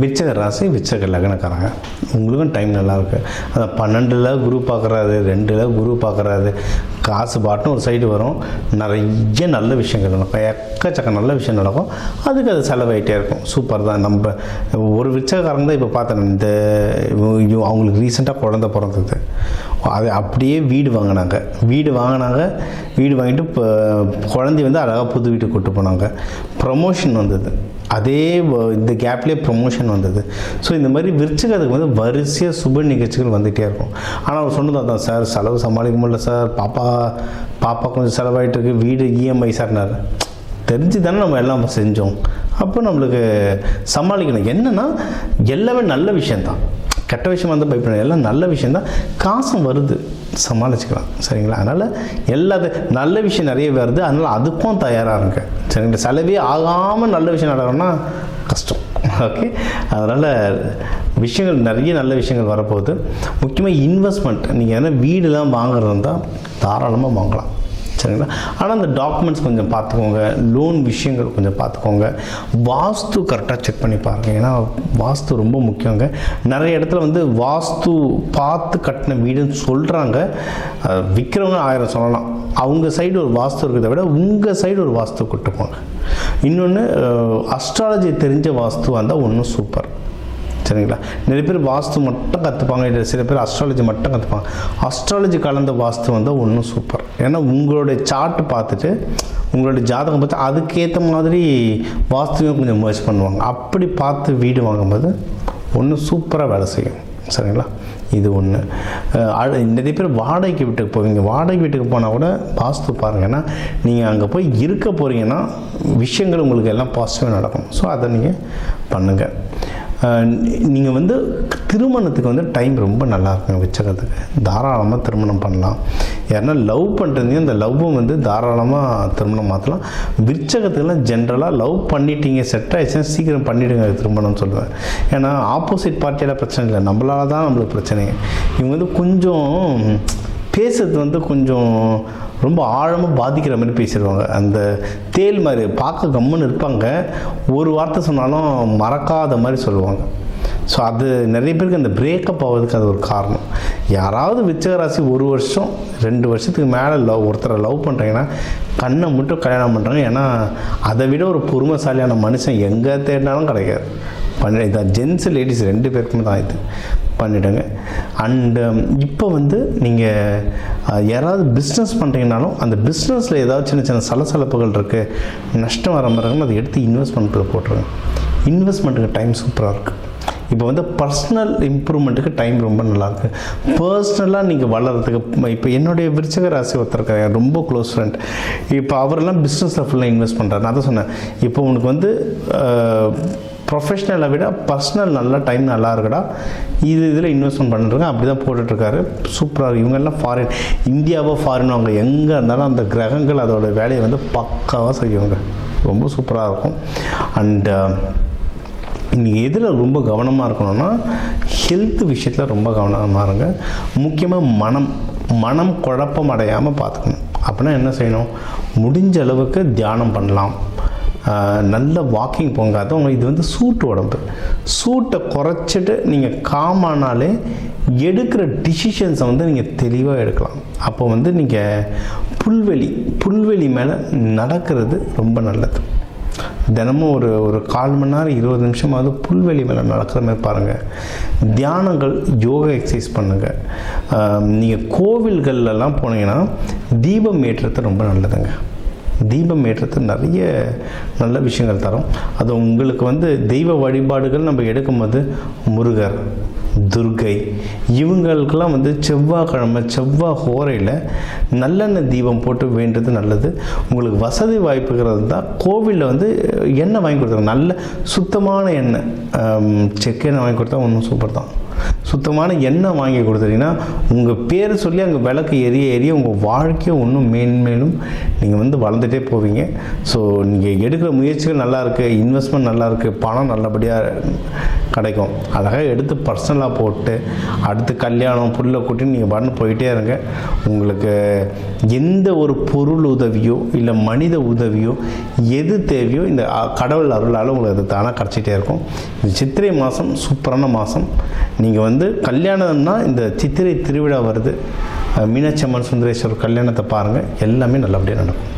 விருச்சிக ராசி விருச்சிக லக்னக்காரங்க, உங்களுக்கும் டைம் நல்லாயிருக்கு. அதை 12ல் குரு பார்க்குறாரு, 2ல் குரு பார்க்குறாரு, காசு பாட்டும் ஒரு சைடு வரும், நிறைய நல்ல விஷயங்கள் நடக்கும், எக்கச்சக்க நல்ல விஷயம் நடக்கும். அதுக்கு அது செலவாயிட்டே இருக்கும். சூப்பர் தான். நம்ம ஒரு விருச்சிகக்காரங்க தான் இப்போ பார்த்தேன், இந்த அவங்களுக்கு ரீசெண்டாக குழந்தை பிறந்தது, அது அப்படியே வீடு வாங்கினாங்க. வீடு வாங்கிட்டு இப்போ குழந்தை வந்து அழகாக புது வீட்டுக்கு கூட்டு போனாங்க. ப்ரமோஷன் வந்தது, அதே இந்த கேப்லேயே ப்ரமோஷன் வந்தது. ஸோ இந்த மாதிரி விருச்சிகத்துக்கு வந்து வரிசையாக சுப நிகழ்ச்சிகள் வந்துகிட்டே இருக்கும். ஆனால் அவர் சொன்னது தான், சார் செலவு சமாளிக்க முடியல சார், பாப்பா கொஞ்சம் செலவாயிட்டு இருக்கு, வீடு இஎம்ஐ சார்னார். தெரிஞ்சு தானே நம்ம எல்லாம் செஞ்சோம், அப்போ நம்மளுக்கு சமாளிக்கணும். என்னென்னா எல்லாமே நல்ல விஷயந்தான், கெட்ட விஷயம் வந்து பயப்படணும், எல்லாம் நல்ல விஷயந்தான். காசும் வருது, சமாளிச்சுக்கலாம். சரிங்களா? அதனால் நல்ல விஷயம் நிறைய வருது, அதனால் அதுக்கும் தயாராக இருங்க. சரிங்களா? செலவே ஆகாமல் நல்ல விஷயம் நடக்கணும்னா கஷ்டம். ஓகே, அதனால் விஷயங்கள் நிறைய நல்ல விஷயங்கள் வரப்போகுது. முக்கியமாக இன்வெஸ்ட்மெண்ட், நீங்கள் எதனா வீடுலாம் வாங்குறது இருந்தால் தாராளமாக வாங்கலாம். சரிங்களா? ஆனால் அந்த டாக்குமெண்ட்ஸ் கொஞ்சம் பார்த்துக்கோங்க, லோன் விஷயங்கள் கொஞ்சம் பார்த்துக்கோங்க, வாஸ்து கரெக்டாக செக் பண்ணி பாருங்கள். ஏன்னா வாஸ்து ரொம்ப முக்கியங்க. நிறைய இடத்துல வந்து வாஸ்து பார்த்து கட்டின வீடுன்னு சொல்கிறாங்க, விற்கிறவங்க 1000 சொல்லலாம். அவங்க சைடு ஒரு வாஸ்து இருக்கிறத விட உங்கள் சைடு ஒரு வாஸ்து கூட்டுப்போங்க. இன்னொன்று, அஸ்ட்ராலஜி தெரிஞ்ச வாஸ்துவாக இருந்தால் ஒன்றும் சூப்பர். சரிங்களா? நிறைய பேர் வாஸ்து மட்டும் கற்றுப்பாங்க, இல்லை சில பேர் அஸ்ட்ராலஜி மட்டும் கற்றுப்பாங்க. அஸ்ட்ராலஜி கலந்த வாஸ்து வந்தால் ஒன்றும் சூப்பர். ஏன்னா உங்களுடைய சார்ட்டு பார்த்துட்டு, உங்களுடைய ஜாதகம் பார்த்து அதுக்கேற்ற மாதிரி வாஸ்துவையும் கொஞ்சம் முயற்சி பண்ணுவாங்க. அப்படி பார்த்து வீடு வாங்கும்போது ஒன்று சூப்பராக வேலை செய்யும். சரிங்களா? இது ஒன்று. நிறைய பேர் வாடகைக்கு வீட்டுக்கு போவீங்க, வாடகை வீட்டுக்கு போனால் கூட வாஸ்து பாருங்கள். ஏன்னா நீங்கள் அங்கே போய் இருக்க போகிறீங்கன்னா விஷயங்கள் உங்களுக்கு எல்லாம் பாசிட்டிவாக நடக்கும். ஸோ அதை நீங்கள் பண்ணுங்கள். நீங்கள் வந்து திருமணத்துக்கு வந்து டைம் ரொம்ப நல்லா இருக்குங்க. விருச்சிகத்துக்கு தாராளமாக திருமணம் பண்ணலாம். யாருன்னா லவ் பண்ணுறீங்க, அந்த லவ்வும் வந்து தாராளமாக திருமணம் மாற்றலாம். விருச்சிகத்துக்குலாம் ஜென்ரலாக லவ் பண்ணிட்டீங்க, செட் ஆகிடுச்சுன்னா சீக்கிரம் பண்ணிவிடுங்க திருமணம்னு சொல்லுவேன். ஏன்னா ஆப்போசிட் பார்ட்டியில் பிரச்சனை இல்லை, நம்மளால தான் நம்மளுக்கு பிரச்சனை. இவங்க வந்து கொஞ்சம் பேசுறது வந்து கொஞ்சம் ரொம்ப ஆழமாக பாதிக்கிற மாதிரி பேசிடுவாங்க. அந்த தேல் மாதிரி பார்க்க கம்முன்னு இருப்பாங்க, ஒரு வார்த்தை சொன்னாலும் மறக்காத மாதிரி சொல்லுவாங்க. ஸோ அது நிறைய பேருக்கு அந்த பிரேக்கப் ஆகிறதுக்கு அது ஒரு காரணம். யாராவது விருச்சிக ராசி 1 வருஷம் 2 வருஷத்துக்கு மேலே ஒருத்தரை லவ் பண்ணுறீங்கன்னா கண்ணை மட்டும் கல்யாணம் பண்ணுறாங்க. ஏன்னா அதை விட ஒரு பொறுமைசாலியான மனுஷன் எங்கே தேடினாலும் கிடைக்காது. இதான் ஜென்ஸு லேடிஸ் 2 பேருக்குமே தான் இது பண்ணிவிடுங்க. அண்டு இப்போ வந்து நீங்கள் யாராவது பிஸ்னஸ் பண்ணுறீங்கனாலும் அந்த பிஸ்னஸில் ஏதாவது சின்ன சின்ன சலசலப்புகள் இருக்குது, நஷ்டம் வர மாதிரி இருக்குன்னு அதை எடுத்து இன்வெஸ்ட்மெண்ட்டில் போட்டுருங்க. இன்வெஸ்ட்மெண்ட்டுக்கு டைம் சூப்பராக இருக்குது. இப்போ வந்து பர்சனல் இம்ப்ரூவ்மெண்ட்டுக்கு டைம் ரொம்ப நல்லாயிருக்கு. பர்சனலாக நீங்கள் வளர்கிறதுக்கு இப்போ என்னுடைய விருச்சிக ராசி ஒருத்தர் ரொம்ப க்ளோஸ் ஃப்ரெண்ட், இப்போ அவரெல்லாம் பிஸ்னஸில் ஃபுல்லாக இன்வெஸ்ட் பண்ணுறாரு. நான் தான் சொன்னேன், இப்போ உனக்கு வந்து ப்ரொஃபஷ்னலை விட பர்சனல் நல்லா டைம் நல்லா இருக்குடா, இதில் இன்வெஸ்ட்மெண்ட் பண்ணிட்டுருக்கேன். அப்படி தான் போட்டுட்ருக்காரு. சூப்பராக. இவங்கெல்லாம் ஃபாரின், இந்தியாவோ ஃபாரின், அவங்க எங்கே இருந்தாலும் அந்த கிரகங்கள் அதோட வேலையை வந்து பக்காவாக செய்வாங்க. ரொம்ப சூப்பராக இருக்கும். அண்டு நீங்கள் எதில் ரொம்ப கவனமாக இருக்கணும்னா ஹெல்த் விஷயத்தில் ரொம்ப கவனமாக இருங்க. முக்கியமாக மனம் குழப்பம் அடையாமல் பார்த்துக்கணும். அப்படின்னா என்ன செய்யணும்? முடிஞ்ச அளவுக்கு தியானம் பண்ணலாம், நல்ல வாக்கிங் போங்க. அதுவும் இது வந்து சூட்டை குறைச்சிட்டு நீங்கள் காமானாலே எடுக்கிற டிசிஷன்ஸை வந்து நீங்கள் தெளிவாக எடுக்கலாம். அப்போ வந்து நீங்கள் புல்வெளி மேலே நடக்கிறது ரொம்ப நல்லது. தினமும் ஒரு 1/4 மணி நேரம் 20 நிமிஷமாவது புல்வெளி மேலே நடக்கிற மாதிரி பாருங்கள். தியானங்கள், யோகா எக்ஸசைஸ் பண்ணுங்கள். நீங்கள் கோவில்கள்லாம் போனீங்கன்னா தீபம் ஏற்றுறது ரொம்ப நல்லதுங்க. தீபம் ஏற்றுறது நிறைய நல்ல விஷயங்கள் தரும். அது உங்களுக்கு வந்து தெய்வ வழிபாடுகள் நம்ம எடுக்கும்போது முருகர், துர்கை, இவங்களுக்கெல்லாம் வந்து செவ்வாய்க்கிழமை செவ்வாய் ஹோரையில் நல்லெண்ணெய் தீபம் போட்டு வேண்டது நல்லது. உங்களுக்கு வசதி வாய்ப்புகள் இருந்தால் கோவிலில் வந்து எண்ணெய் வாங்கி கொடுத்தாங்க, நல்ல சுத்தமான எண்ணெய், செக்கு எண்ணெய் வாங்கி கொடுத்தா ஒன்றும் சூப்பர் தான். சுத்தமான எண்ணெய் வாங்கி கொடுத்துட்டீங்கன்னா உங்கள் பேர் சொல்லி அங்கே விளக்கு எரிய உங்கள் வாழ்க்கையை இன்னும் மேன்மேலும் நீங்கள் வந்து வளர்ந்துட்டே போவீங்க. ஸோ நீங்கள் எடுக்கிற முயற்சிகள் நல்லாயிருக்கு, இன்வெஸ்ட்மெண்ட் நல்லாயிருக்கு, பணம் நல்லபடியாக கிடைக்கும். அழகாக எடுத்து பர்சனலாக போட்டு அடுத்து கல்யாணம் புள்ள கூட்டி நீங்கள் பண்ண போயிட்டே இருங்க. உங்களுக்கு எந்த ஒரு பொருள் உதவியோ இல்லை மனித உதவியோ எது தேவையோ இந்த கடவுள் அருளால் உங்களுக்கு அது தானாக கிடச்சிட்டே இருக்கும். இந்த சித்திரை மாதம் சூப்பரான மாதம். நீங்கள் வந்து கல்யாணம்னா இந்த சித்திரை திருவிழா வருது, மீனாட்சி அம்மன் சுந்தரேஸ்வரர் கல்யாணத்தை பாருங்கள், எல்லாமே நல்லபடியாக நடக்கும்.